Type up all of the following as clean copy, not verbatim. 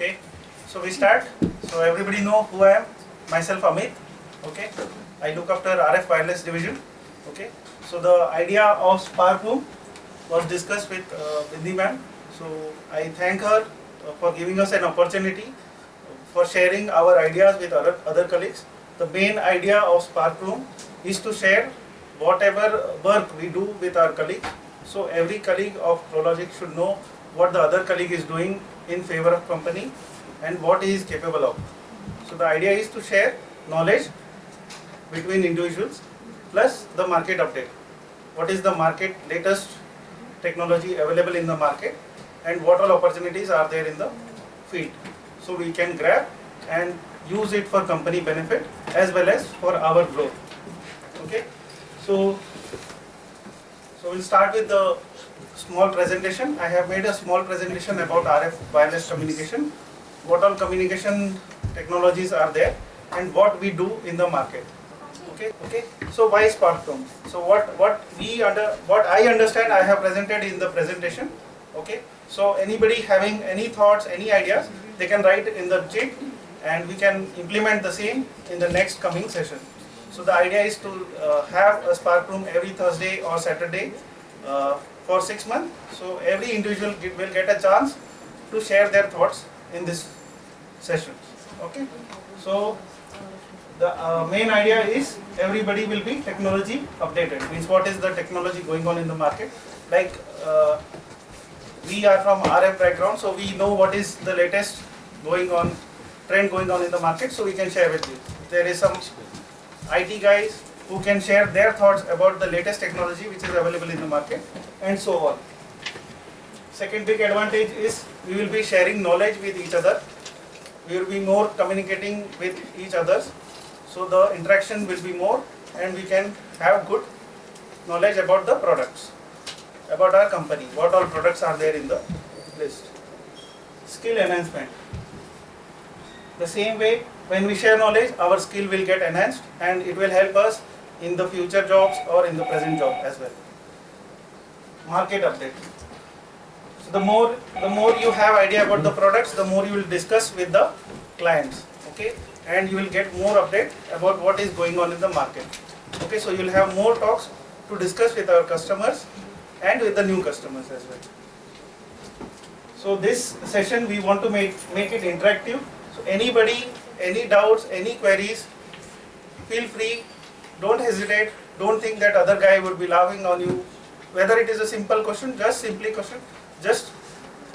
Okay, so we start. So everybody know who I am. Myself Amit. Okay, I look after RF wireless division. Okay, so the idea of Spark Room was discussed with Bindi ma'am. So I thank her for giving us an opportunity for sharing our ideas with other colleagues. The main idea of Spark Room is to share whatever work we do with our colleagues. So every colleague of Prologic should know what the other colleague is doing in favor of company and what he is capable of. So the idea is to share knowledge between individuals plus the market update. What is the market latest technology available in the market and what all opportunities are there in the field. So we can grab and use it for company benefit as well as for our growth. Okay. So we'll start with the small presentation. I have made a small presentation about RF wireless communication, what all communication technologies are there and what we do in the market. Okay. So why Spark Room? So what I understand I have presented in the presentation. Okay. So anybody having any thoughts, any ideas, they can write in the chat and we can implement the same in the next coming session. So the idea is to have a Spark Room every Thursday or Saturday for 6 months. So every individual will get a chance to share their thoughts in this session. Okay. So the main idea is everybody will be technology updated. Means what is the technology going on in the market? Like we are from RF background, so we know what is the latest trend going on in the market. So we can share with you. There is some IT guys who can share their thoughts about the latest technology which is available in the market and so on. Second big advantage is we will be sharing knowledge with each other. We will be more communicating with each other. So the interaction will be more and we can have good knowledge about the products, about our company, what all products are there in the list. Skill enhancement. The same way, when we share knowledge, our skill will get enhanced and it will help us in the future jobs or in the present job as well. Market update. So the more you have idea about the products, the more you will discuss with the clients. Okay, and you will get more update about what is going on in the market. Okay, so you will have more talks to discuss with our customers and with the new customers as well. So this session we want to make it interactive. So anybody, any doubts, any queries, feel free, don't hesitate, don't think that other guy would be laughing on you. Whether it is a simple question, just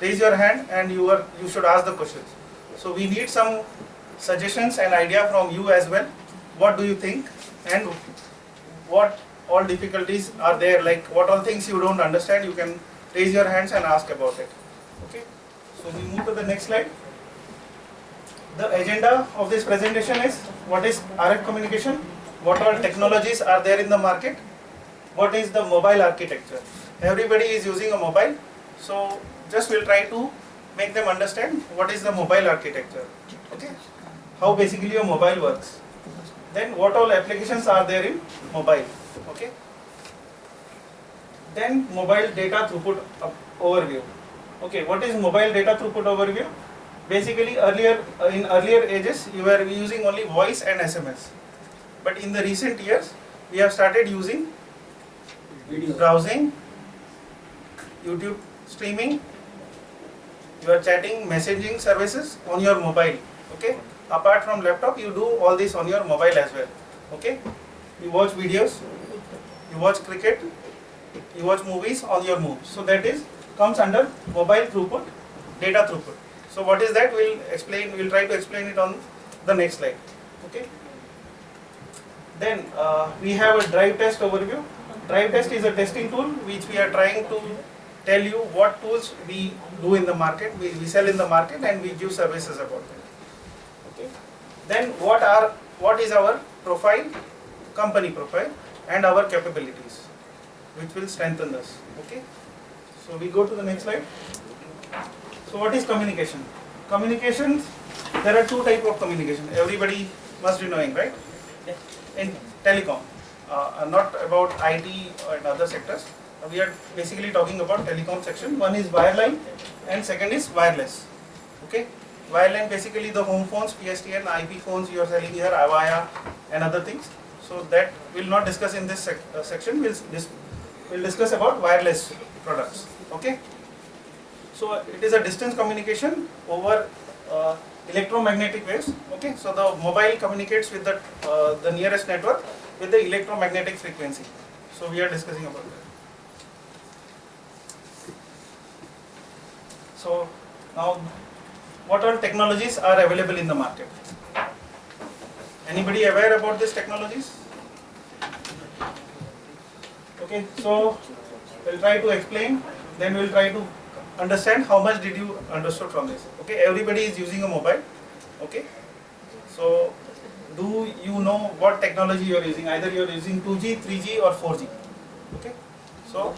raise your hand and you should ask the questions. So we need some suggestions and idea from you as well. What do you think and what all difficulties are there, like what all things you don't understand, you can raise your hands and ask about it. Okay, so we move to the next slide. The agenda of this presentation is what is RF communication, what all technologies are there in the market, what is the mobile architecture. Everybody is using a mobile, so just we'll try to make them understand what is the mobile architecture. Okay, how basically a mobile works. Then what all applications are there in mobile. Okay. Then mobile data throughput overview. Okay, what is mobile data throughput overview? Basically in earlier ages you were using only voice and SMS. But in the recent years we have started using video browsing, YouTube streaming, your chatting, messaging services on your mobile. Okay. Apart from laptop, you do all this on your mobile as well. Okay. You watch videos, you watch cricket, you watch movies on your move. So that comes under mobile throughput, data throughput. So what is that? We'll try to explain it on the next slide. Okay. Then we have a drive test overview. Drive test is a testing tool which we are trying to tell you what tools we do in the market, we sell in the market and we give services about them. Okay. Then what is our profile, company profile and our capabilities which will strengthen us. Okay. So we go to the next slide. So what is communication? Communications, there are two types of communication. Everybody must be knowing, right? In telecom, not about IT and other sectors. We are basically talking about telecom section. One is wireline and second is wireless. Okay. Wireline basically the home phones, PSTN, IP phones you are selling here, Avaya and other things. So that we'll not discuss in this section. We'll discuss about wireless products. Okay. So it is a distance communication over electromagnetic waves. Okay. So the mobile communicates with the nearest network with the electromagnetic frequency. So we are discussing about that. So now, what all technologies are available in the market? Anybody aware about these technologies? Okay, so we'll try to explain, then we'll try to understand how much did you understood from this. Okay, everybody is using a mobile. Okay, so do you know what technology you are using? Either you are using 2G, 3G or 4G. Okay, so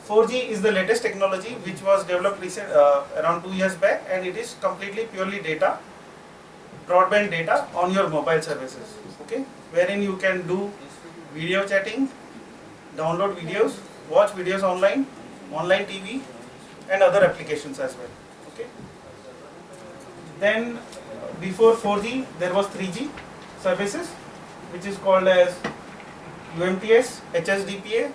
4G is the latest technology which was developed around 2 years back, and it is completely purely data, broadband data on your mobile services. Okay, wherein you can do video chatting, download videos, watch videos online, online TV, and other applications as well. Okay. Then before 4G there was 3G services, which is called as UMTS, HSDPA,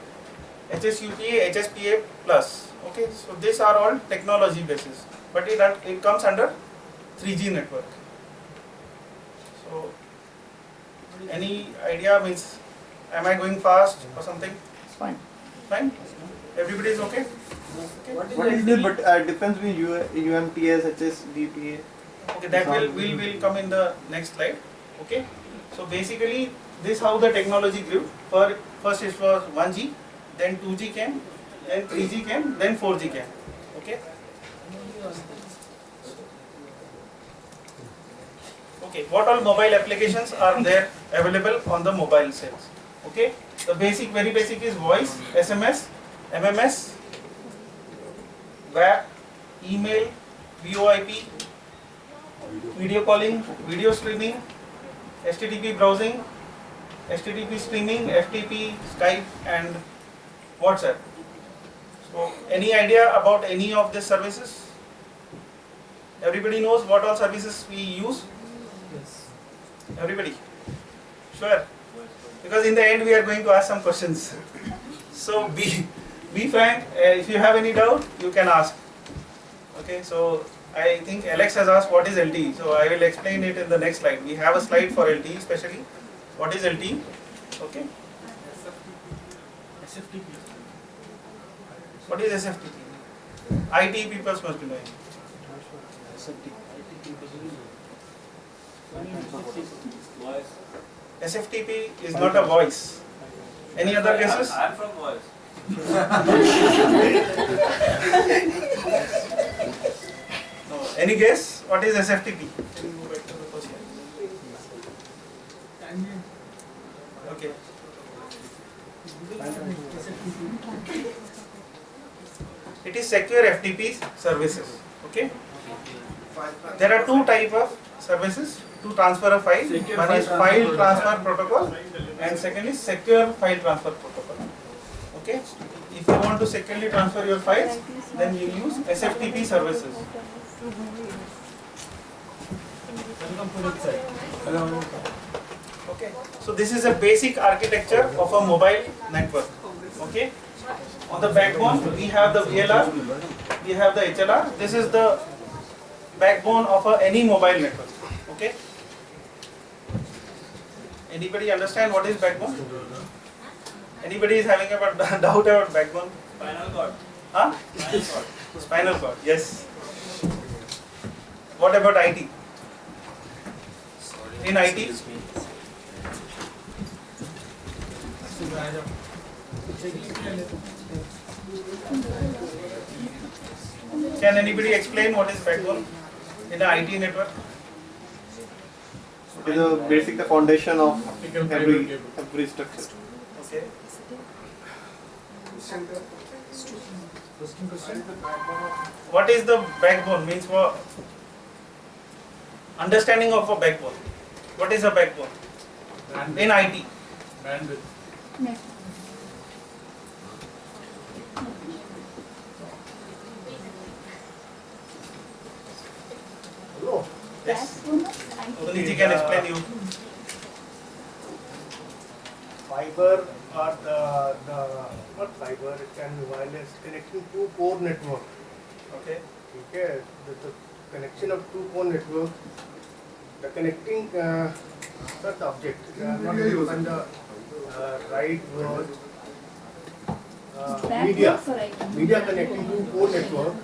HSUPA, HSPA plus. Okay, so these are all technology basis, but it comes under 3G network. So any idea, means am I going fast or something? It's fine. Fine? Everybody is okay? What is the difference between UMTS, HSDPA? Okay, that will come in the next slide. Okay, so basically this how the technology grew. First it was 1G, then 2G came, then 3G came, then 4G came. Okay. Okay, what all mobile applications are there available on the mobile sets? Okay, the very basic is voice, SMS, MMS, WAP, email, VoIP, video calling, video streaming, HTTP browsing, HTTP streaming, FTP, Skype, and WhatsApp. So, any idea about any of these services? Everybody knows what all services we use? Yes. Everybody? Sure? Because in the end we are going to ask some questions. So, be frank, if you have any doubt, you can ask. Okay, so I think Alex has asked what is LTE, so I will explain it in the next slide. We have a slide for LTE especially. What is LTE? Okay. SFTP. What is SFTP? IT people must be knowing. SFTP is not a voice. Any other guesses? I'm from voice. No. Any guess? What is SFTP? Can you go back to the first slide? Okay. It is secure FTP services. Okay. There are two types of services to transfer a file. One is file transfer protocol, and second is secure file transfer protocol. Okay. If you want to securely transfer your files, then you use SFTP services. Okay. So this is a basic architecture of a mobile network. Okay. On the backbone, we have the VLR, we have the HLR. This is the backbone of any mobile network. Okay. Anybody understand what is backbone? Anybody is having a doubt about backbone? Spinal cord. Huh? Spinal cord. Spinal cord. Yes. What about IT? In IT? Can anybody explain what is backbone in an IT network? It is the foundation of every structure. Okay. What is the backbone? Means what? Understanding of a backbone. What is a backbone? In IT? Bandwidth. Hello. Yes. Suniji can explain you. Fiber or the not fiber, it can be wireless connecting two core network. Okay. Okay, the connection of two core network, the connecting such object, not on the right word, media connecting two core network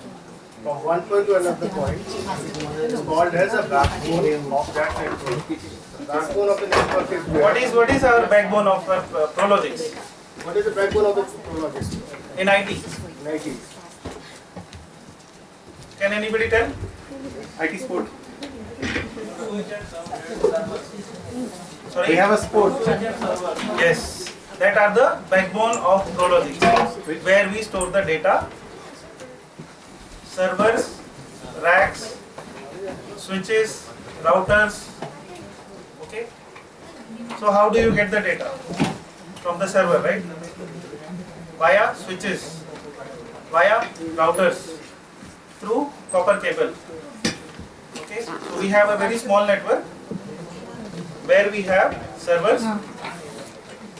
from one point to another point is called as a backbone of that network. The backbone of the network is where? What is our backbone of Prologics What is the backbone of the project? in IT? Nike. Can anybody tell? IT sport. Sorry. We have a sport. Yes, that are the backbone of Prologics, where we store the data, servers, racks, switches, routers. Okay. So how do you get the data? From the server, right? Via switches, via routers, through copper cable. Okay. So we have a very small network where we have servers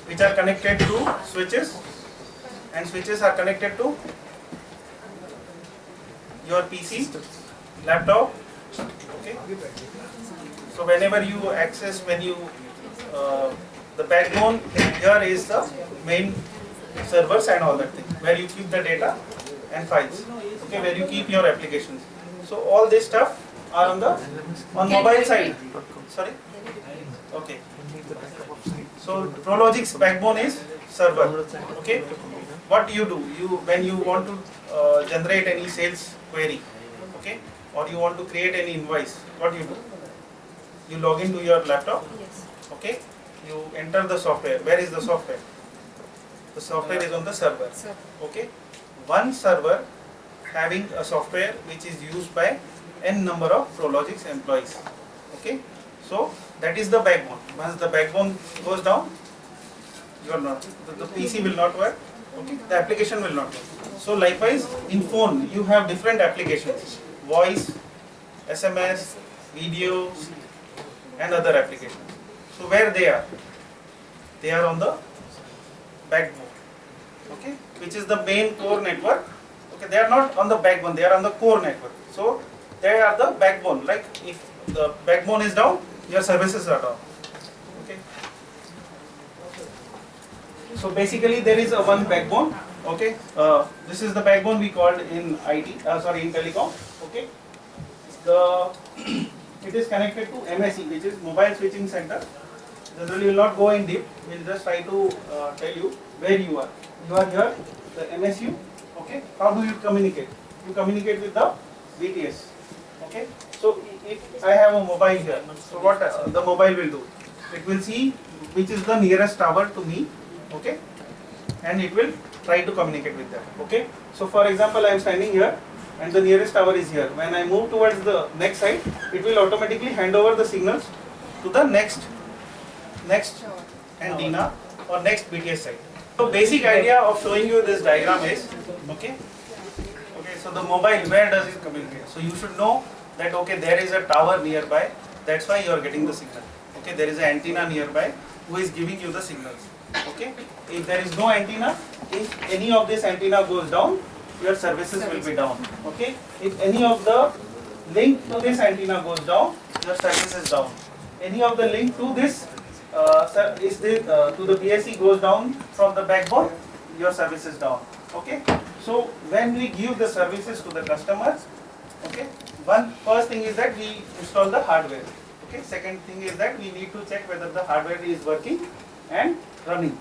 which are connected to switches, and switches are connected to your PC, laptop. Okay. So whenever you access, the backbone here is the main servers and all that thing, where you keep the data and files. Okay, where you keep your applications. So all this stuff are on mobile side. Sorry. Okay. So Prologic's backbone is server. Okay. What do? When you want to generate any sales query, okay, or you want to create any invoice, what do? You log into your laptop. Okay. You enter the software. Where is the software? The software is on the server. Okay. One server having a software which is used by n number of Prologic's employees. Okay. So that is the backbone. Once the backbone goes down, the PC will not work. Okay. The application will not work. So likewise, in phone you have different applications: voice, SMS, videos, and other applications. So where they are? They are on the backbone. Okay, which is the main core network. Okay, they are not on the backbone, they are on the core network. So they are the backbone. Like if the backbone is down, your services are down. Okay. So basically there is a one backbone. Okay, this is the backbone we called in in telecom. Okay, it is connected to MSC, which is Mobile Switching Center. Generally, we will not go in deep. We will just try to tell you where you are. You are here, the MSU. Okay. How do you communicate? You communicate with the BTS. Okay. So if I have a mobile here, so what the mobile will do? It will see which is the nearest tower to me. Okay. And it will try to communicate with that. Okay. So for example, I am standing here, and the nearest tower is here. When I move towards the next side, it will automatically hand over the signals to the next antenna or next BTS site. So basic idea of showing you this diagram is, okay, so the mobile, where does it communicate? So you should know that, okay, there is a tower nearby, that's why you are getting the signal. Okay, there is an antenna nearby who is giving you the signals. Okay, if there is no antenna, if any of this antenna goes down, your services will be down. Okay, if any of the link to this antenna goes down, your service is down. Any of the link to this to the BSC goes down from the backbone, your service is down. Okay, so when we give the services to the customers, okay, first thing is that we install the hardware. Okay, second thing is that we need to check whether the hardware is working and running.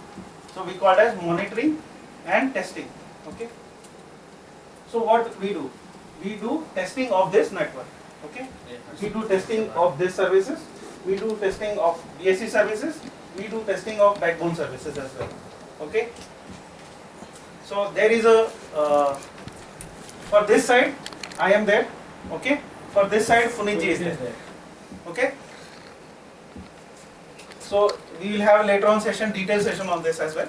So we call it as monitoring and testing. Okay, so what we do? We do testing of this network. Okay, we do testing of these services. We do testing of BSC services, we do testing of backbone services as well. Okay. So there is a, for this side, I am there. Okay. For this side, Funiji is there. Okay. So we will have later on detailed session on this as well.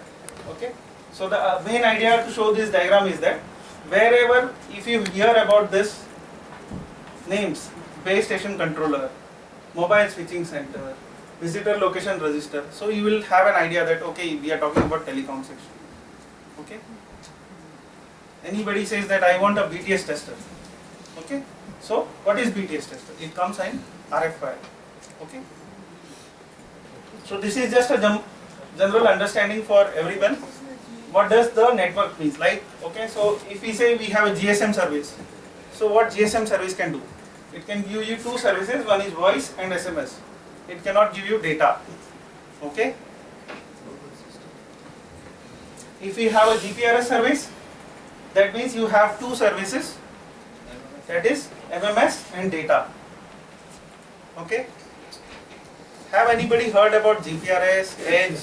Okay. So the main idea to show this diagram is that wherever, if you hear about this names, base station controller, mobile switching center, visitor location register. So you will have an idea that okay, we are talking about telecom section. Okay. Anybody says that I want a BTS tester. Okay. So what is BTS tester? It comes in RF file. Okay. So this is just a general understanding for everyone. What does the network means? Like, okay, so if we say we have a GSM service, so what GSM service can do? It can give you two services, one is voice and SMS. It cannot give you data. Okay. If we have a GPRS service, that means you have two services, that is MMS and data. Okay. Have anybody heard about GPRS, Edge?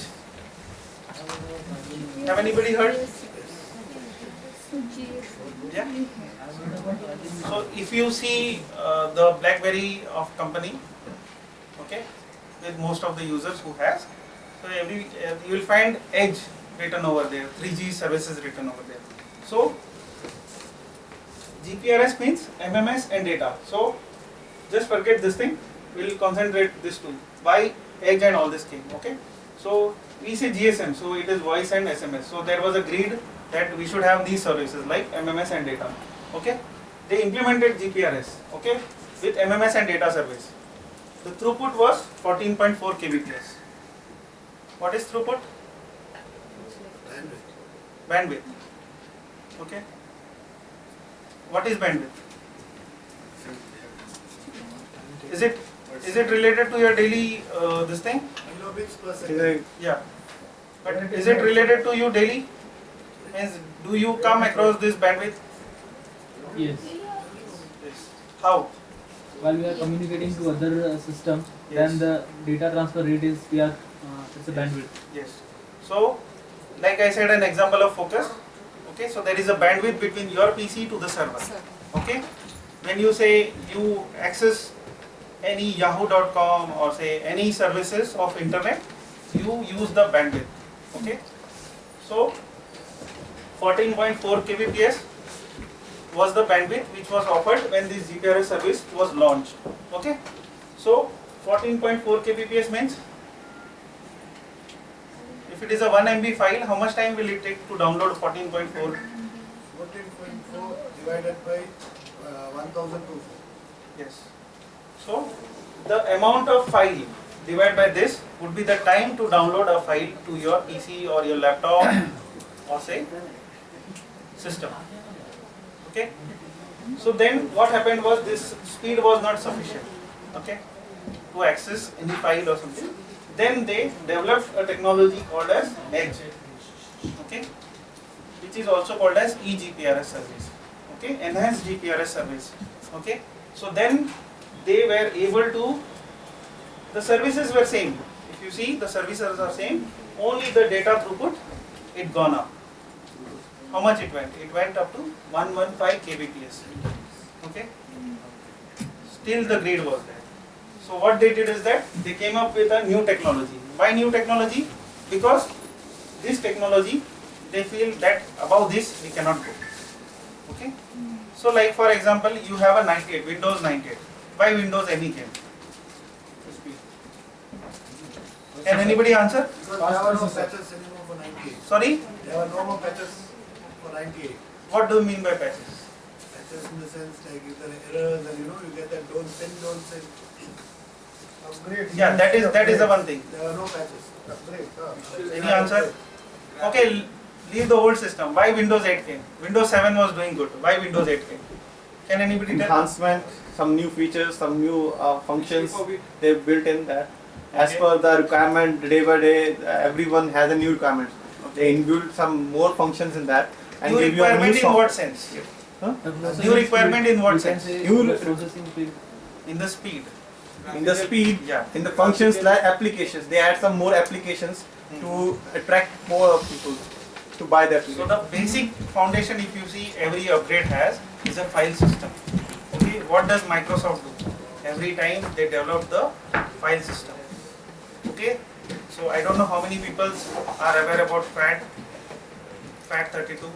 Have anybody heard? Yeah. So if you see the BlackBerry of company, okay, with most of the users who has, so you will find Edge written over there, 3G services written over there. So GPRS means MMS and data. So just forget this thing. We will concentrate this two. Why Edge and all this thing? Okay. So we say GSM, so it is voice and SMS. So there was a agreed that we should have these services like MMS and data. Okay. They implemented GPRS. Okay, with MMS and data service. The throughput was 14.4 kbps. What is throughput? Bandwidth. Okay. What is bandwidth? Is it related to your daily this thing? Kilobits per second. Yeah. But is it related to you daily? Means do you come across this bandwidth? Yes. Yes. How? While we are communicating to other system, Yes. then the data transfer rate is it's a bandwidth. Yes. So, like I said, an example of focus. Okay. So there is a bandwidth between your PC to the server. Okay. When you say you access any yahoo.com or say any services of internet, you use the bandwidth. Okay. So 14.4 kbps was the bandwidth which was offered when this GPRS service was launched. Okay. So 14.4 kbps means if it is a 1 MB file, how much time will it take to download 14.4? 14.4 divided by 1024. Yes. So the amount of file divided by this would be the time to download a file to your PC or your laptop or say system. Okay. So then what happened was this speed was not sufficient. Okay. To access any file or something. Then they developed a technology called as Edge. Okay. Which is also called as eGPRS service. Okay. Enhanced GPRS service. Okay. So then they were able to, the services were same. If you see, the services are same, only the data throughput, it gone up. How much it went? It went up to 115 kbps. Okay. Still the grid was there. So what they did is that they came up with a new technology. Why new technology? Because this technology, they feel that above this we cannot go. Okay. So like for example, you have a 98, Windows 98. Why Windows ME came? Can anybody answer? Because there were no patches anymore for 98. Sorry? There were no more patches for 98. What do you mean by patches? Patches in the sense like if there are errors and you get that don't send. Upgrade. Yeah, that is the one thing. There were no patches. Upgrade. Any answer? Okay, leave the old system. Why Windows 8 came? Windows 7 was doing good. Why Windows 8 came? Can anybody tell? Enhancement, some new features, some new functions they built in that. As Okay. per the requirement, day by day, everyone has a new requirement. They inbuilt some more functions in that and New give you a new requirement in software. what sense? Huh? New requirement in what You can sense? say New the processing speed. In the speed. In the speed, Yeah. in the functions like applications, they add some more applications to attract more people to buy the So application. the basic foundation, if you see, every upgrade has is a file system. Okay, what does Microsoft do? Every time they develop the file system. Okay, so I don't know how many people are aware about FAT32,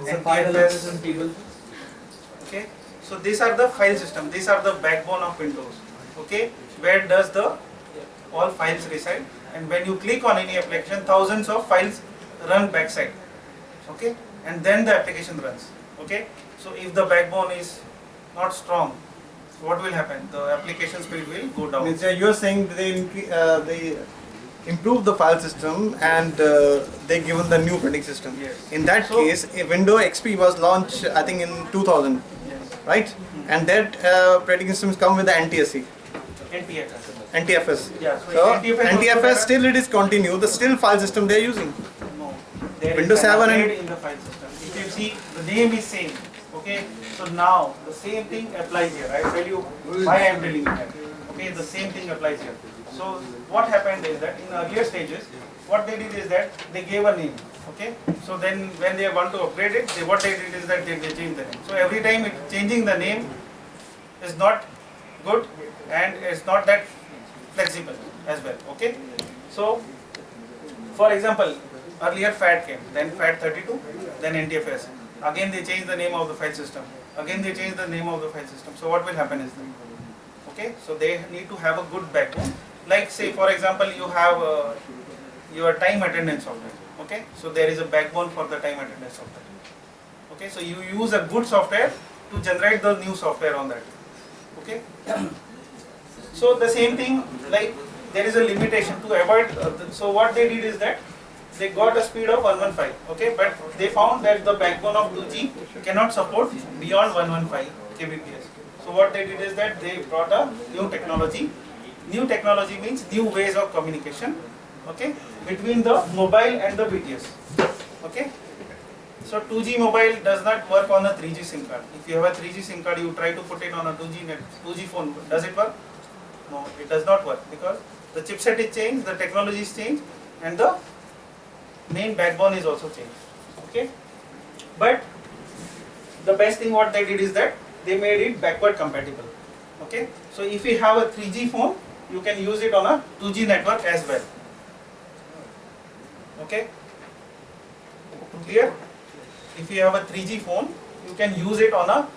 It's a file NTFS. allocation table. Okay, so these are the file system. These are the backbone of Windows. okay, where does the all files reside, and when you click on any application, thousands of files run backside, okay, and then the application runs, okay. So if the backbone is not strong, what will happen? The application speed will go down. Means you're saying they improve the file system and they given the new operating system. Yes. In that So- case, a Windows XP was launched I think in 2000, Yes. right? And that operating systems come with the NTSC, NTFS. NTFS. Yeah, so So NTFS NTFS still it is continue, the still file system they are using. No, there is Windows an 7 and- upgrade in the file system. If you see, the name is same. Okay, so now the same thing applies here. I tell you why I am telling you that. Okay, the same thing applies here. So what happened is that in earlier stages, what they did is that they gave a name. Okay, so then when they want to upgrade it, what they did is that they change the name. So every time changing the name is not good and it's not that flexible as well. Okay, so for example, earlier FAT came, then FAT32, then NTFS. Again they changed the name of the file system. Again they changed the name of the file system. So what will happen is that, okay, so they need to have a good backbone. Like say for example you have your time attendance software. Okay, so there is a backbone for the time attendance software. Okay, so you use a good software to generate the new software on that. Okay, so the same thing, like there is a limitation to avoid. So what they did is that they got a speed of 115. Okay, but they found that the backbone of 2G cannot support beyond 115 kbps. So what they did is that they brought a new technology. New technology means new ways of communication. Okay, between the mobile and the BTS. Okay, so 2G mobile does not work on a 3G SIM card. If you have a 3G SIM card, you try to put it on a 2G phone. Does it work? No, it does not work because the chipset is changed, the technology is changed, and the main backbone is also changed. Okay, but the best thing what they did is that they made it backward compatible. Okay, so if you have a 3G phone, you can use it on a 2G network as well. Okay, clear? If you have a 3G phone, you can use it on a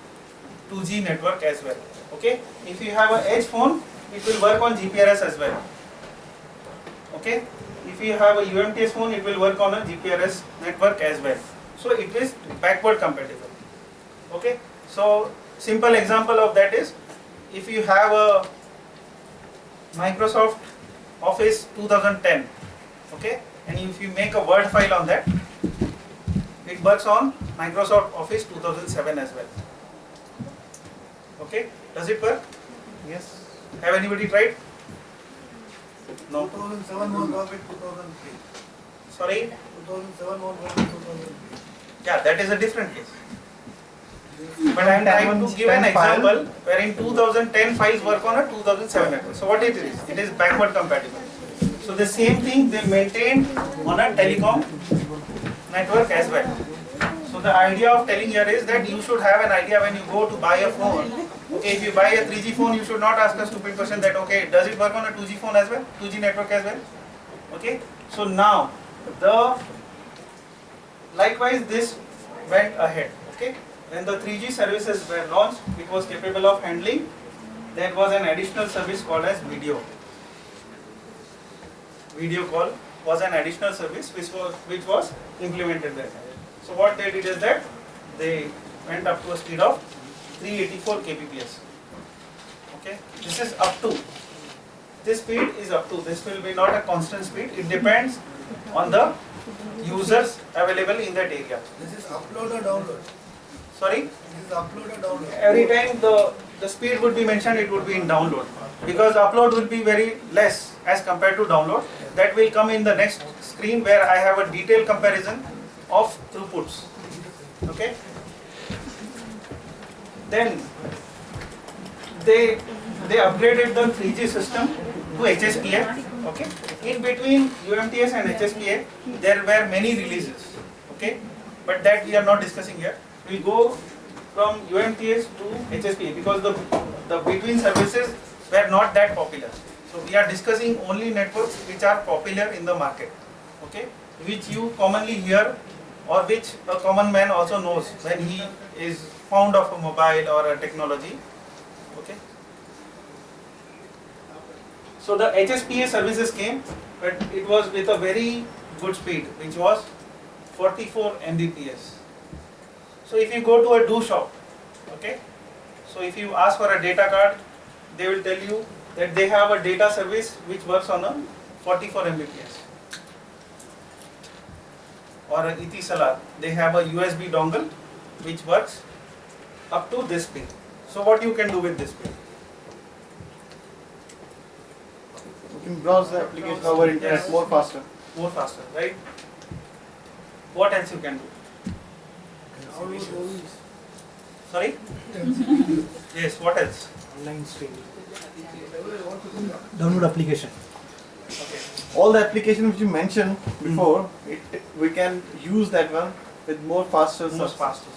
2G network as well. Okay, if you have an edge phone, it will work on GPRS as well. Okay, if you have a UMTS phone, it will work on a GPRS network as well. So it is backward compatible. Okay, so simple example of that is if you have a Microsoft Office 2010, okay, and if you make a Word file on that, it works on Microsoft Office 2007 as well. Okay, does it work? Yes. Have anybody tried? No. 2007 was work with 2003. Sorry? 2007 was work with 2003. Yeah, that is a different case. But I am trying to give an example where in 2010 files work on a 2007 network. So what it is? It is backward compatible. So the same thing they maintained on a telecom network as well. So the idea of telling here is that you should have an idea when you go to buy a phone. Okay, if you buy a 3G phone, you should not ask a stupid question that okay, does it work on a 2G phone as well? 2G network as well? Okay, so now likewise this went ahead. Okay, when the 3G services were launched, it was capable of handling. There was an additional service called as video. Video call was an additional service which was implemented there. So what they did is that they went up to a speed of 384 kbps. Okay, this is up to. This speed is up to. This will be not a constant speed. It depends on the users available in that area. This is upload or download? Sorry? This is upload or download? Every time the speed would be mentioned, it would be in download. Because upload will be very less as compared to download. That will come in the next screen where I have a detailed comparison of throughputs. Okay? Then they upgraded the 3G system to HSPA. Okay? In between UMTS and HSPA, there were many releases. Okay? But that we are not discussing here. We go from UMTS to HSPA because the between services were not that popular. So we are discussing only networks which are popular in the market. Okay? Which you commonly hear or which a common man also knows when he is fond of a mobile or a technology. Okay? So the HSPA services came, but it was with a very good speed, which was 44 Mbps. So if you go to a do shop, okay, so if you ask for a data card, they will tell you that they have a data service which works on a 44 Mbps. Or a Etisalat, they have a USB dongle which works up to this speed. So what you can do with this speed? You can browse the application over internet Yes. more faster. More faster, right? What else you can do? Sorry? Yes, what else? Online streaming. Download application. Okay. All the applications which you mentioned before, we can use that one with more faster Most service. faster.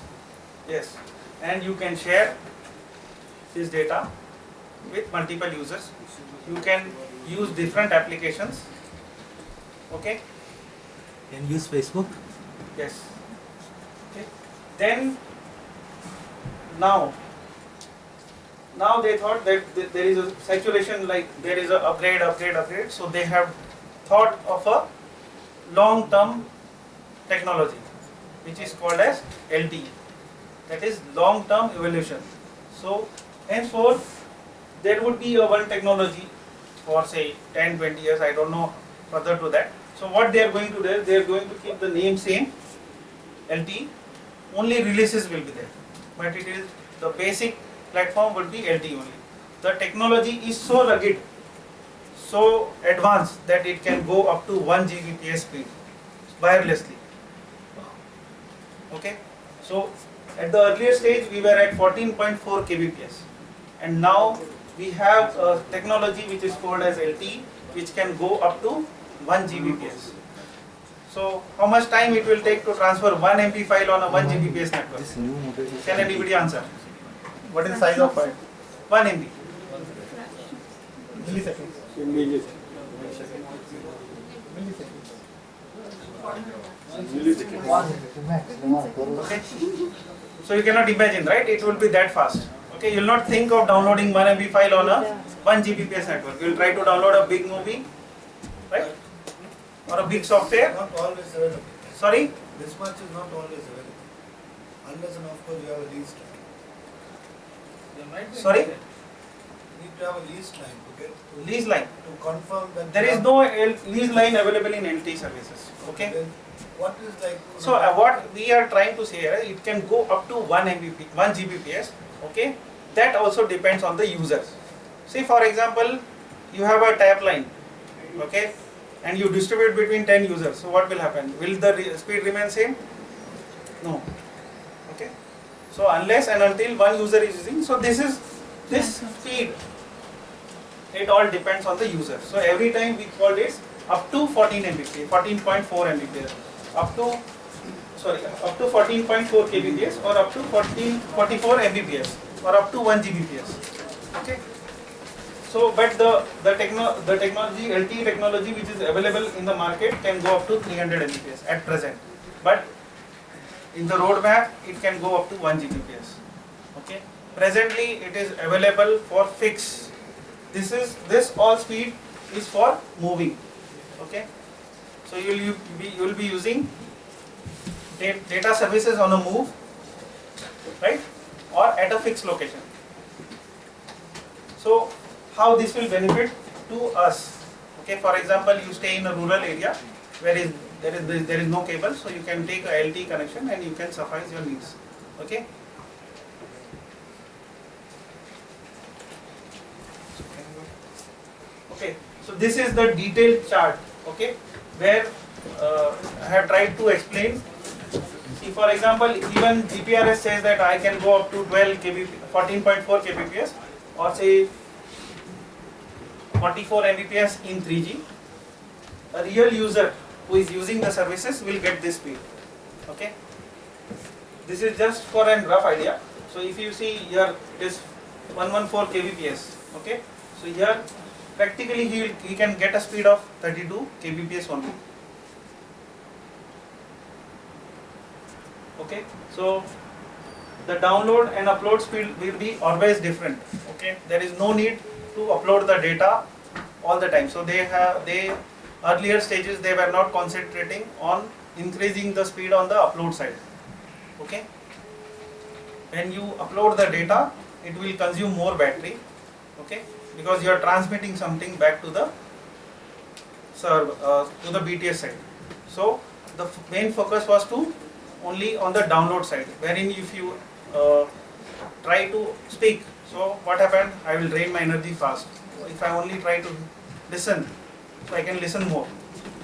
Yes. And you can share this data with multiple users. You can use different applications. Okay? Can use Facebook. Yes. Okay. Then now they thought that there is a saturation, like there is a upgrade. So they have thought of a long-term technology, which is called as LTE. That is long-term evolution. So henceforth, there would be a one technology for say 10, 20 years. I don't know further to that. So what they are going to do is they are going to keep the name same, LTE. Only releases will be there, but it is the basic platform would be LTE only. The technology is so rugged, so advanced that it can go up to 1 Gbps speed wirelessly. Okay, so at the earlier stage we were at 14.4 kbps, and now we have a technology which is called as LTE, which can go up to 1 Gbps. So how much time it will take to transfer 1 MB file on a 1 Gbps network? Can anybody answer? What is the size of file? 1 MB. Milliseconds. Okay. So you cannot imagine, right? It will be that fast. Okay, you will not think of downloading 1 MB file on a 1 Gbps network. You will try to download a big movie, right? Or a big software. Not always available. Sorry? This much is not always available. Unless and of course you have a lease time. Sorry? You need to have a lease time to get Lease line. to confirm that. There is no lease line available in LTE services. Okay. Then what is like? So what we are trying to say here, it can go up to 1 Gbps. Okay. That also depends on the users. See, for example, you have a tap line. Okay. And you distribute between 10 users. So what will happen? Will the speed remain same? No. Okay. So unless and until one user is using, so this speed, it all depends on the user. So every time we call this up to 14 Mbps, 14.4 Mbps, up to 14.4 kbps, or up to 44 Mbps, or up to 1 Gbps. Okay. So, but the technology, LTE technology which is available in the market can go up to 300 Mbps at present. But in the roadmap, it can go up to 1 Gbps. Okay. Presently, it is available for fixed. This all speed is for moving. Okay. So you will be using data services on a move, right, or at a fixed location. So how this will benefit to us? Okay. For example, you stay in a rural area where there is no cable, so you can take a LTE connection and you can suffice your needs. Okay. Okay. So this is the detailed chart. Okay, where I have tried to explain. See, for example, even GPRS says that I can go up to 12 kbps, 14.4 kbps, or say 44 Mbps in 3G. A real user who is using the services will get this speed. Okay. This is just for a rough idea. So if you see here, it is 114 kbps. Okay. So here, practically he can get a speed of 32 kbps only. Okay. So the download and upload speed will be always different. Okay. There is no need to upload the data all the time. So they earlier stages they were not concentrating on increasing the speed on the upload side. Okay. When you upload the data, it will consume more battery. Okay, because you are transmitting something back to the server, to the BTS side. So the main focus was to only on the download side, wherein if you try to speak, so what happened? I will drain my energy fast. So if I only try to listen, so I can listen more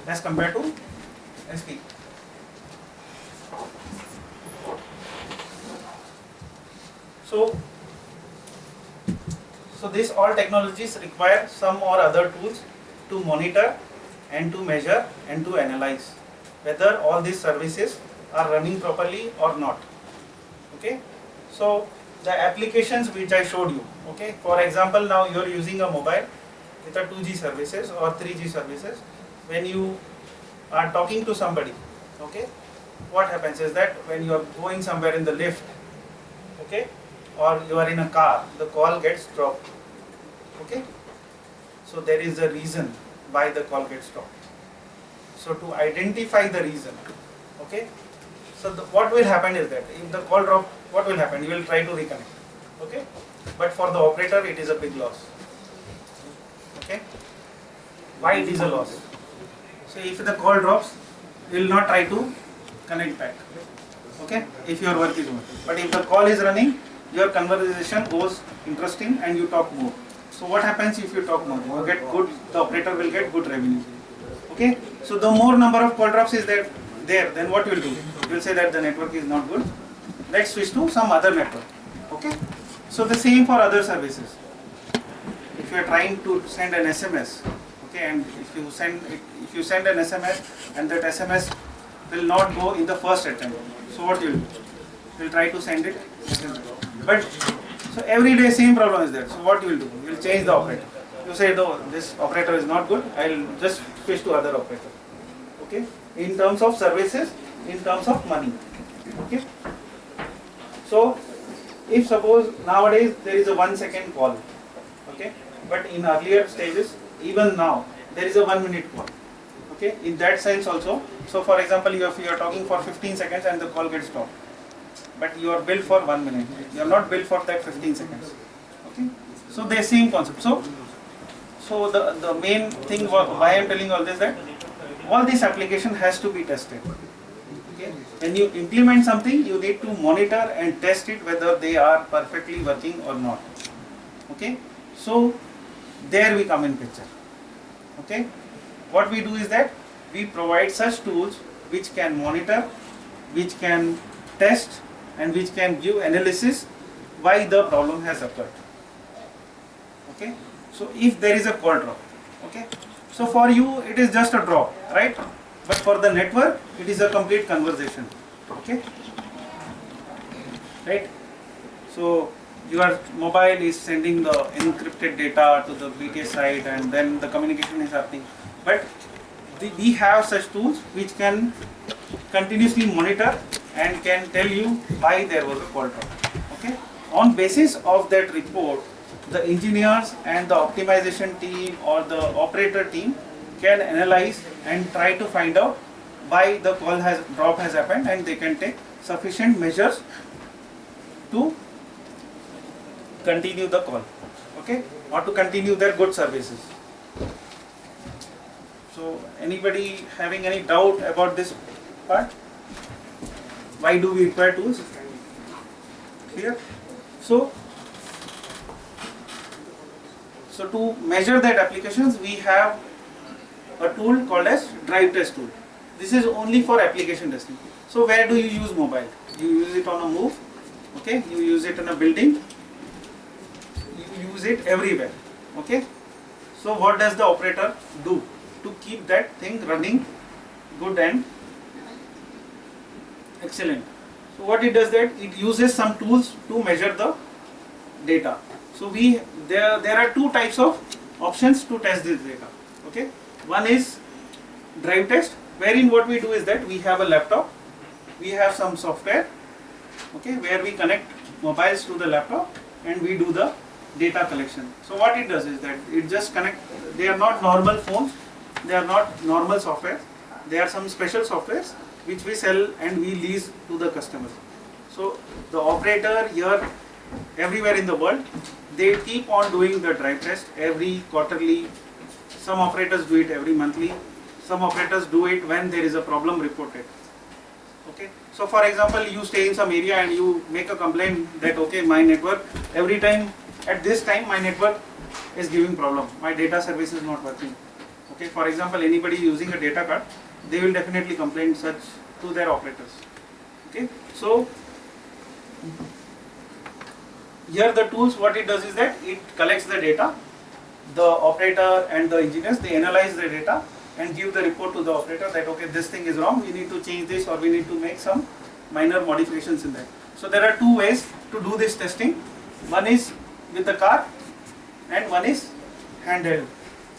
as compared to speak. So these all technologies require some or other tools to monitor and to measure and to analyze whether all these services are running properly or not. Okay. So the applications which I showed you. Okay. For example, now you are using a mobile with a 2G services or 3G services. When you are talking to somebody, okay, what happens is that when you are going somewhere in the lift, okay, or you are in a car, the call gets dropped. Okay. So there is a reason why the call gets dropped. So to identify the reason, okay. So what will happen is that if the call drop, what will happen? You will try to reconnect. Okay. But for the operator, it is a big loss. Okay. Why it is a loss? So if the call drops, you will not try to connect back. Okay. If your work is over. But if the call is running, your conversation goes interesting and you talk more. So what happens if you talk more? You get good, the operator will get good revenue. Okay. So the more number of call drops is there, then what you will do? You will say that the network is not good. Let's switch to some other network. Okay. So the same for other services. If you are trying to send an SMS, okay, and if you send an SMS and that SMS will not go in the first attempt, so what you will do? You will try to send it. But so every day same problem is there. So what you will do? You will change the operator. You say no, this operator is not good. I will just switch to other operator. Okay. In terms of services, in terms of money. Okay. So if suppose nowadays there is a 1 second call, okay, but in earlier stages, even now there is a 1 minute call. Okay. In that sense also. So for example, if you are talking for 15 seconds and the call gets stopped, but you are billed for 1 minute. You are not billed for that 15 seconds. Okay. So they same concept. So the main thing why I am telling all this that all this application has to be tested. Okay. When you implement something, you need to monitor and test it whether they are perfectly working or not. Okay. So there we come in picture. Okay. What we do is that we provide such tools which can monitor, which can test, and which can give analysis why the problem has occurred. Okay. So if there is a call drop, okay. So for you it is just a drop, right? But for the network it is a complete conversation. Okay. Right. So your mobile is sending the encrypted data to the BTS side and then the communication is happening. But we have such tools which can continuously monitor and can tell you why there was a call drop. Okay. On basis of that report, the engineers and the optimization team or the operator team can analyze and try to find out why the drop has happened, and they can take sufficient measures to continue the call, okay, or to continue their good services. So anybody having any doubt about this part? Why do we require tools? Clear? So to measure that applications, we have a tool called as drive test tool. This is only for application testing. So where do you use mobile? You use it on a move, okay? You use it in a building. You use it everywhere, okay? So what does the operator do to keep that thing running good and excellent? So what it does that it uses some tools to measure the data. So there are two types of options to test this data. Okay, one is drive test, wherein what we do is that we have a laptop, we have some software, okay, where we connect mobiles to the laptop and we do the data collection. So what it does is that it just connect, they are not normal phones, they are not normal software, they are some special softwares which we sell and we lease to the customers. So the operator here, everywhere in the world, they keep on doing the drive test every quarterly. Some operators do it every monthly. Some operators do it when there is a problem reported. Okay. So for example, you stay in some area and you make a complaint that okay, my network every time at this time my network is giving problem. My data service is not working. Okay. For example, anybody using a data card, they will definitely complain such to their operators. Okay. So here the tools, what it does is that it collects the data. The operator and the engineers, they analyze the data and give the report to the operator that okay, this thing is wrong, we need to change this or we need to make some minor modifications in that. So there are two ways to do this testing. One is with the car and one is handheld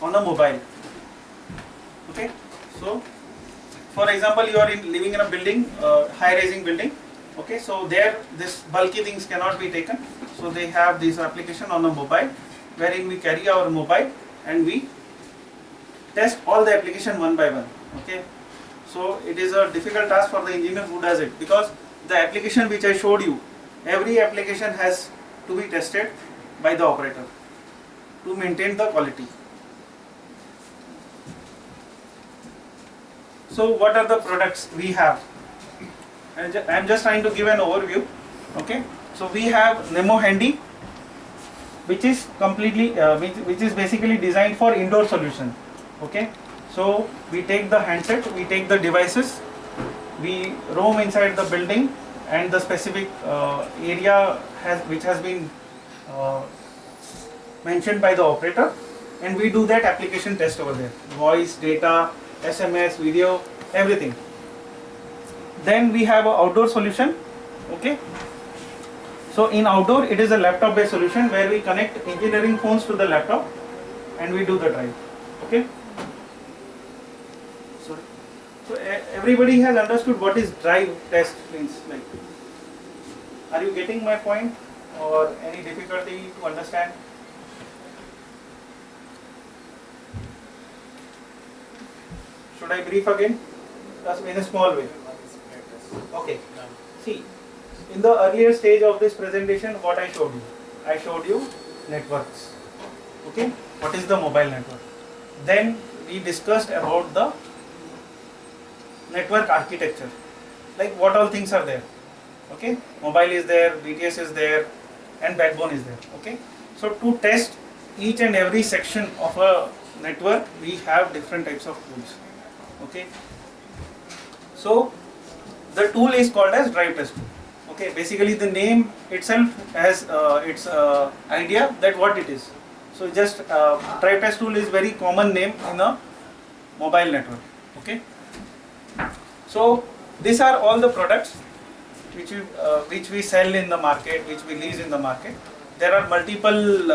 on a mobile. Okay. So for example, you are living in a building, high-rising building. Okay. So there this bulky things cannot be taken. So they have this application on a mobile wherein we carry our mobile and we test all the application one by one. Okay. So it is a difficult task for the engineer who does it, because the application which I showed you, every application has to be tested by the operator to maintain the quality. So what are the products we have? I am just trying to give an overview. Okay. So we have Nemo Handy, which is completely, which is basically designed for indoor solution. Okay. So we take the handset, we take the devices, we roam inside the building and the specific area which has been mentioned by the operator, and we do that application test over there. Voice, data, SMS, video, everything. Then we have an outdoor solution. Okay. So in outdoor, it is a laptop based solution where we connect engineering phones to the laptop and we do the drive. Okay. So everybody has understood what is drive test means. Like, are you getting my point or any difficulty to understand? Should I brief again? Just in a small way. Okay. See, in the earlier stage of this presentation, what I showed you networks. Okay. What is the mobile network? Then we discussed about the network architecture, like what all things are there. Okay, mobile is there, BTS is there, and backbone is there. Okay, so to test each and every section of a network, we have different types of tools. Okay, so the tool is called as drive test tool. Okay, basically the name itself has its idea that what it is. So just drive test tool is very common name in a mobile network. Okay. So these are all the products which we sell in the market, which we lease in the market. There are multiple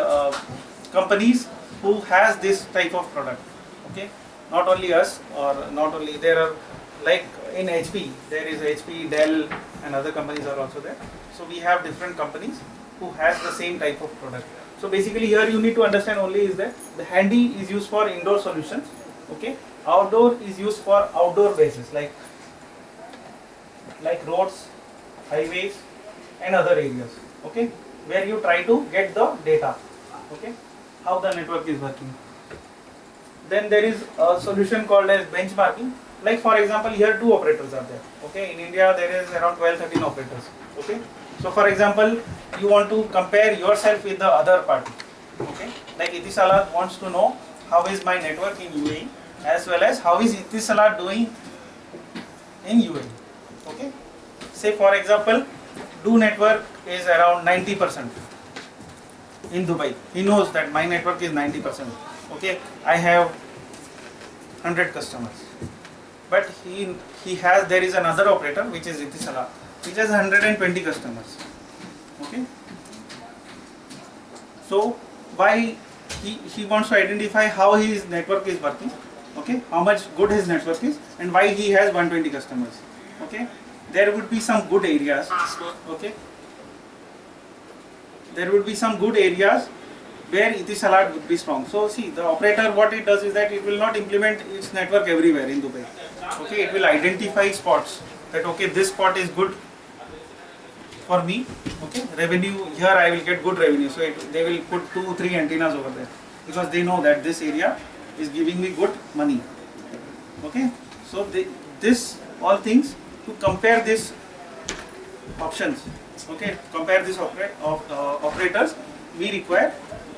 companies who has this type of product. Okay, not only us, or not only, there are like in HP, there is HP, Dell, and other companies are also there. So we have different companies who has the same type of product. So basically here you need to understand only is that the Handy is used for indoor solutions. Okay, outdoor is used for outdoor basis, like roads, highways, and other areas. Okay, where you try to get the data. Okay, how the network is working. Then there is a solution called as benchmarking. Like for example, here two operators are there. Okay, in India there is around 12-13 operators. Okay, so for example, you want to compare yourself with the other party. Okay, like Etisalat wants to know how is my network in UAE, as well as how is Etisalat doing in UAE. Okay, say for example, Do network is around 90% in Dubai. He knows that my network is 90%. Okay, I have 100 customers, but there is another operator which is Etisalat, which has 120 customers. Okay, so why he wants to identify how his network is working, okay, how much good his network is, and why he has 120 customers. Okay, there would be some good areas. Okay, there would be some good areas where Etisalat would be strong. So see, the operator, what it does is that it will not implement its network everywhere in Dubai. Okay, it will identify spots that okay, this spot is good for me. Okay, revenue here I will get good revenue. So they will put 2-3 antennas over there because they know that this area is giving me good money. Okay, so this all things to compare these options. Okay, compare these operators, we require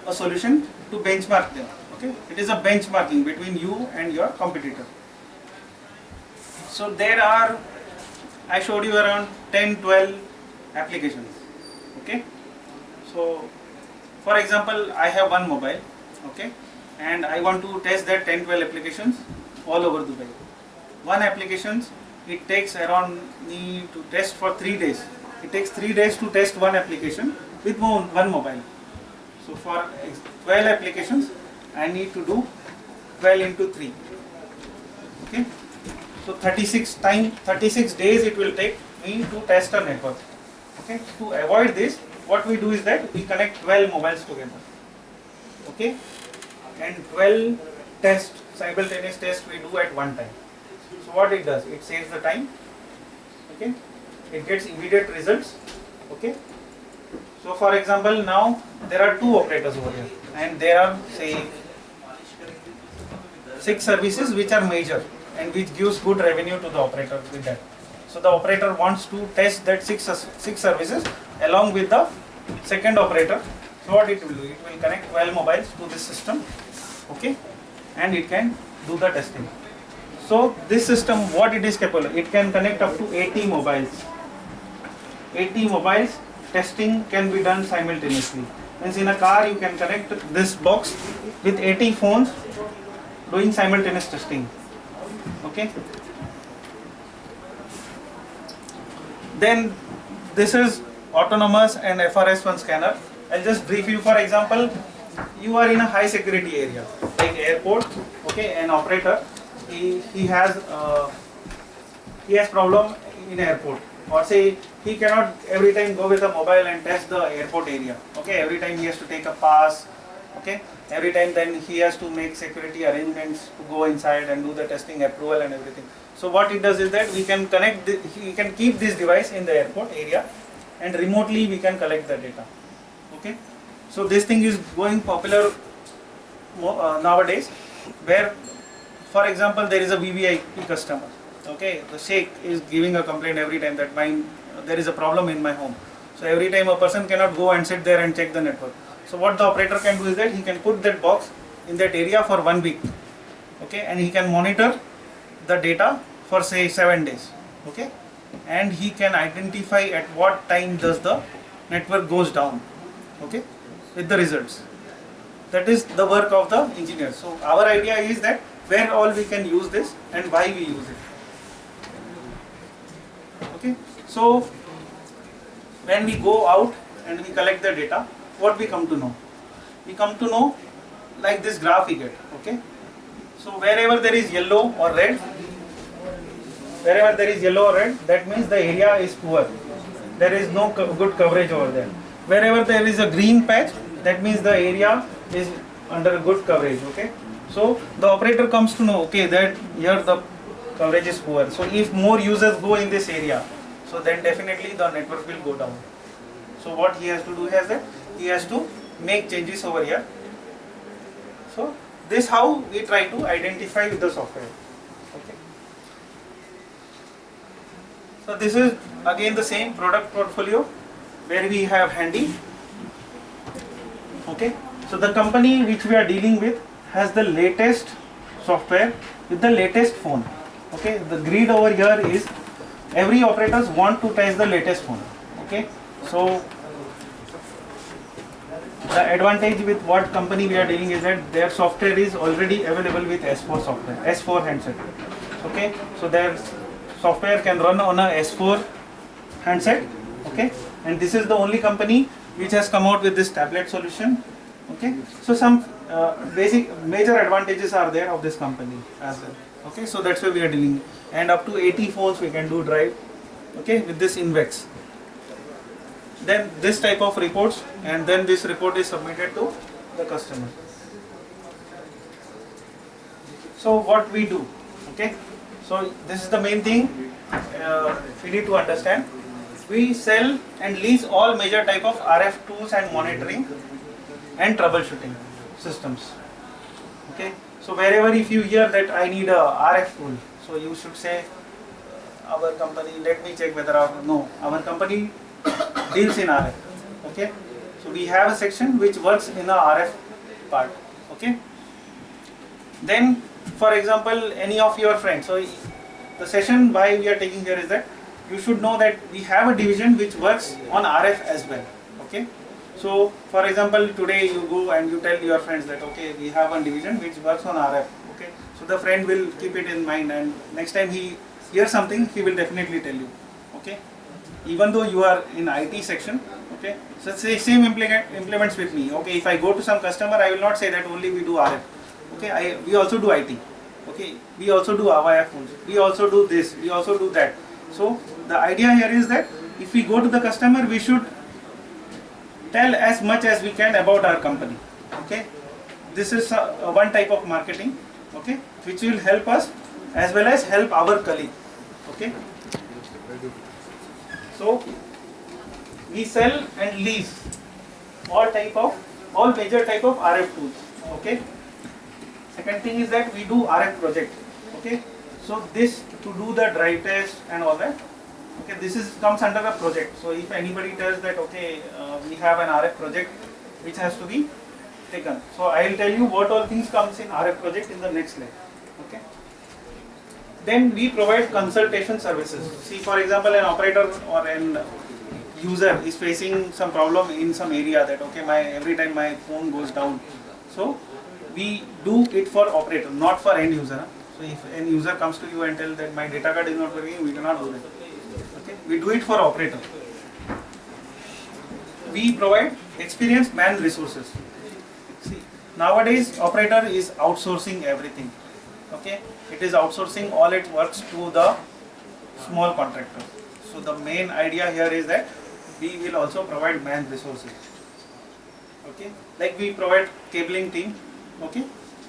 a solution to benchmark them. Okay, it is a benchmarking between you and your competitor. So there are, I showed you around 10-12 applications. Okay, so for example, I have one mobile. Okay, and I want to test that 10-12 applications all over Dubai. One applications, it takes around me to test for 3 days. It takes 3 days to test one application with one mobile. So for 12 applications, I need to do 12 into 3. Okay. So 36 days it will take me to test a network. Okay. To avoid this, what we do is that we connect 12 mobiles together. Okay. And 12 simultaneous tests we do at one time. So what it does, it saves the time. Okay. It gets immediate results. Okay. So for example, now there are 2 operators over here and there are say 6 services which are major and which gives good revenue to the operator with that. So the operator wants to test that 6 services along with the second operator. So what it will do, it will connect 12 mobiles to this system. Okay, and it can do the testing. So this system, what it is capable, it can connect up to 80 mobiles. 80 mobiles, testing can be done simultaneously. Means in a car you can connect this box with 80 phones doing simultaneous testing. Okay. Then this is autonomous and FRS1 scanner. I'll just brief you. For example, you are in a high security area like airport. Okay, an operator he has problem in airport, or say he cannot every time go with a mobile and test the airport area. Okay, every time he has to take a pass. Okay, every time then he has to make security arrangements to go inside and do the testing approval and everything. So what it does is that we can connect, he can keep this device in the airport area and remotely we can collect the data. Okay, so this thing is going popular nowadays, where for example there is a VVIP customer. Okay, the sheikh is giving a complaint every time that there is a problem in my home. So every time a person cannot go and sit there and check the network. So what the operator can do is that he can put that box in that area for 1 week. Okay, and he can monitor the data for say 7 days. Okay, and he can identify at what time does the network goes down. Okay, with the results. That is the work of the engineer. So our idea is that where all we can use this and why we use it. Okay, so when we go out and we collect the data, what we come to know? We come to know like this graph we get. Okay, so wherever there is yellow or red, that means the area is poor. There is no good coverage over there. Wherever there is a green patch, that means the area is under good coverage. Okay, so the operator comes to know, okay, that here the coverage is poor. So if more users go in this area, so then definitely the network will go down. So what he has to do is that he has to make changes over here. So this how we try to identify with the software. Okay. So this is again the same product portfolio where we have Handy. Okay. So the company which we are dealing with has the latest software with the latest phone. Okay. The grid over here is every operators want to test the latest phone. Okay. So the advantage with what company we are dealing is that their software is already available with S4 software, S4 handset. Okay, so their software can run on a S4 handset. Okay, and this is the only company which has come out with this tablet solution. Okay, so some basic major advantages are there of this company as well. Okay, so that's why we are dealing, and up to 80 phones we can do drive. Okay, with this Invex. Then this type of reports, and then this report is submitted to the customer. So what we do, okay? So this is the main thing we need to understand. We sell and lease all major type of RF tools and monitoring and troubleshooting systems. Okay, so wherever if you hear that I need a RF tool, so you should say our company, let me check whether our company deals in RF. Okay, so we have a section which works in the RF part. Okay, then for example any of your friends, so the session why we are taking here is that you should know that we have a division which works on RF as well. Okay, so for example today you go and you tell your friends that okay we have a division which works on RF. Okay, so the friend will keep it in mind and next time he hears something he will definitely tell you. Okay, even though you are in IT section. Okay, so same implements with me. Okay, if I go to some customer I will not say that only we do RF. Okay, we also do IT. Okay, we also do Avaya phones. We also do this. We also do that. So the idea here is that if we go to the customer, we should tell as much as we can about our company. Okay, this is one type of marketing. Okay, which will help us as well as help our colleague. Okay, so we sell and lease all major type of RF tools. Okay. Second thing is that we do RF project. Okay, so this to do the drive test and all that. Okay, this comes under a project. So if anybody tells that okay we have an RF project which has to be taken. So I will tell you what all things comes in RF project in the next slide. Okay. Then we provide consultation services. See, for example, an operator or an user is facing some problem in some area that okay every time my phone goes down. So we do it for operator, not for end user. So if end user comes to you and tell that my data card is not working, we cannot do that. Okay, we do it for operator. We provide experienced man resources. See, nowadays operator is outsourcing everything. Okay, it is outsourcing all its works to the small contractor. So the main idea here is that we will also provide man resources. Okay, like we provide cabling team. Okay,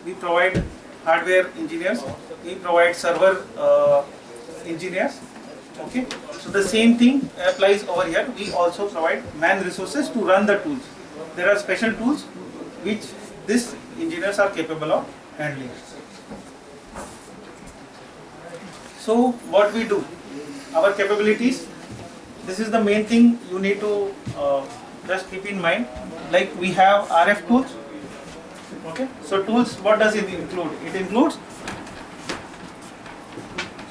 we provide hardware engineers, we provide server engineers. Okay, so the same thing applies over here. We also provide man resources to run the tools. There are special tools which these engineers are capable of handling. So what we do, our capabilities, this is the main thing you need to just keep in mind. Like we have RF tools. Okay, so tools, what does it include? It includes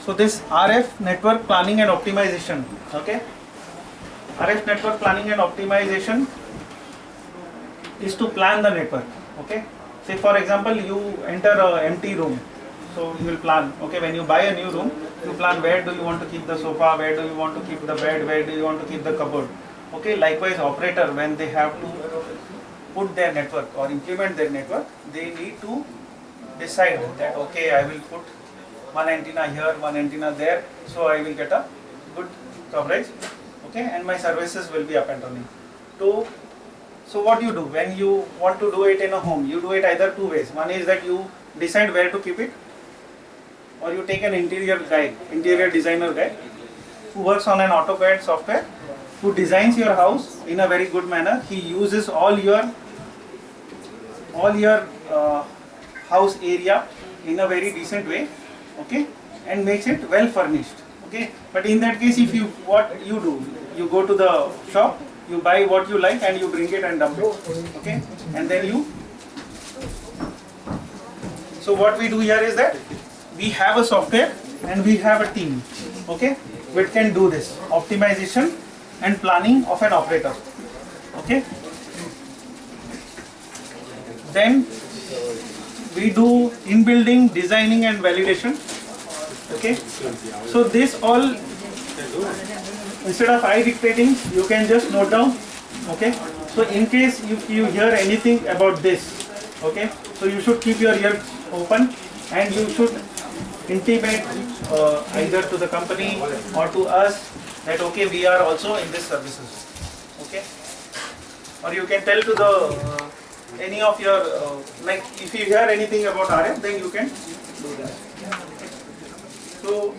so this RF network planning and optimization. Okay, RF network planning and optimization is to plan the network. Okay, say for example you enter a empty room, so you will plan. Okay, when you buy a new room, you plan where do you want to keep the sofa, where do you want to keep the bed, where do you want to keep the cupboard. Okay, likewise operator, when they have to put their network or implement their network, they need to decide that okay I will put one antenna here, one antenna there, so I will get a good coverage. Okay, and my services will be up and running. So what you do when you want to do it in a home, you do it either two ways. One is that you decide where to keep it, or you take an interior designer guy who works on an AutoCAD software, who designs your house in a very good manner. He uses all your house area in a very decent way, okay, and makes it well furnished. Okay, but in that case, if what you do, you go to the shop, you buy what you like and you bring it and dump it. Okay, and then so what we do here is that we have a software and we have a team, okay, which can do this optimization and planning of an operator. Okay, then we do in-building designing and validation. Okay, so this all, instead of I dictating, you can just note down. Okay, so in case if you hear anything about this, okay, so you should keep your ears open and you should intimate either to the company or to us that okay we are also in this services. Okay, or you can tell to the any of your like if you hear anything about RF, then you can do that. So